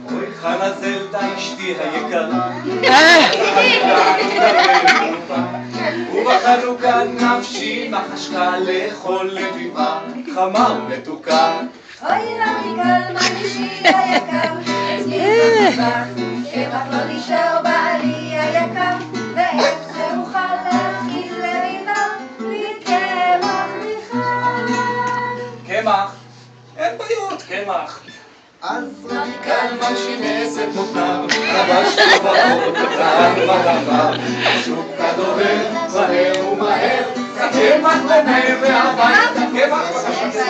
אוי חנה זלדה אשתי היקרה, ובחנוכה נפשי מחשקה לאכול לביבה חמה ומתוקה. אוי רמיקל מנישי היקר, אצלי במטבח, קמח לא נשאר בעלי היקר, ואיך זה אוכל להכין לריבה בלי קמח בכלל. קמח, אין בעיות, קמח. אז רמיקל מנשינס את מותניו, חבש לבאות, טען בדבר, השוק הדובר, מהר ומהר, קמח בנהר והבית, קמח בבקשה.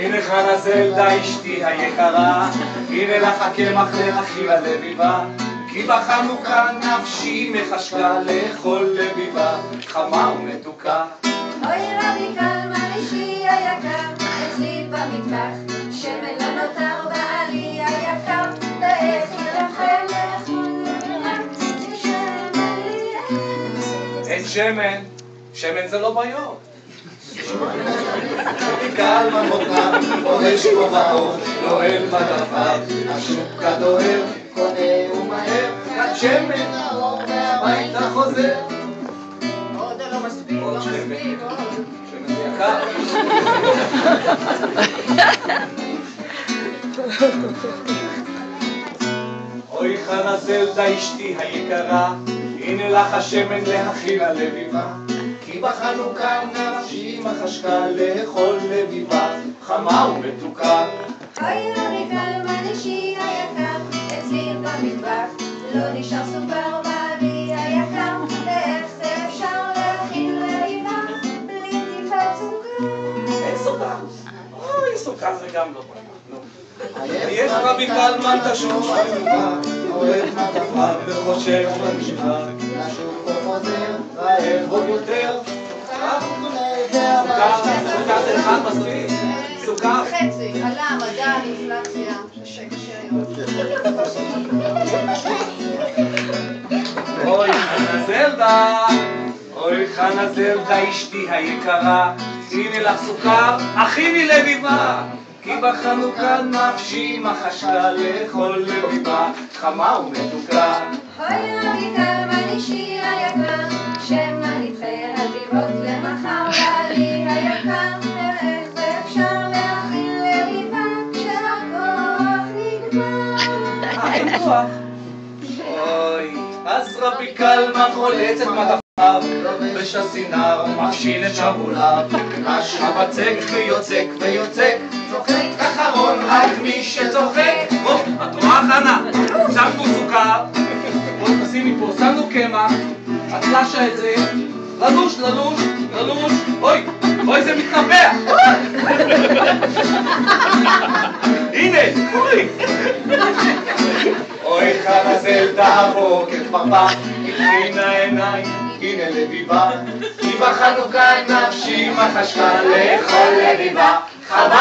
הנה חנה זלדה אשתי היקרה, הנה לך הקמח להכיל הלביבה, כי בחנוכה נפשי מחשקה לאכול לביבה חמה ומתוקה. אוי רמיקל מנישי היקר, אצלי במטבח, שמן לא נותר בעלי היקר, ואיך לכם לאכול לביבה, שמן לי אין שמן, שמן זה לא בעיות. רמיקל ממותניו, פורש כובעו, נועל מדפיו, השוק הדוהר, קונה ומהר, רק שמן האור והביתה חוזר. עוד לא מספיק, לא מספיק, עוד. שמן זה יקר. אוי חנה זלדה אשתי היקרה, הנה לך השמן להכין הלביבה, כי בחנוכה נפשי מחשקה לאכול לביבה חמה ומתוקה. אוי רמיקל מנישי היקר, אצלי במטבח, לא נשאר סוכר בעלי היקר, ואיך זה אפשר להכין לריבה בלי טיפת סוכר? אין סוכר. אוי, סוכר זה גם לא בעיה. יש רמיקל מן תשוב שליבה, אוהב מדפיו וחושב במשוואה, לשוק הוא חוזר, רעב עוד יותר. סוכר זה אחד מספיק. סוכר. חצי, עלה, מדע, אינפלציה, קשה היום. אוי חנה זלדה, אוי חנה זלדה אשתי היקרה, הנה לך סוכר, הכיני לביבה, כי בחנוכה נפשי מחשקה לאכול לביבה חמה ומתוקה. אוי רמיקל מנישי היקר, שמא נדחה הדירות למחר בעלי היקר, ואיך זה אפשר להכין לריבה כשהכוח נגמר? אין כוח. אוי, אז רבי קלמן חולץ את מדפיו, לובש הסינר ומפשיל את שבוליו, קש הבצק ויוצק ויוצק, צוחק אחרון רק מי שצוחק. בוא, את רואה חנה? שמנו סוכר, בוא תשימי פה, שמנו קמח, את לשה את זה, ללוש, ללוש, ללוש, אוי, אוי זה מתנפח. הנה, אוי. אוי חנה זלדה הבוקר פרפר, הכינה עיניים, הנה לביבה, כי בחנוכה נפשי מחשקה לאכול לביבה חמה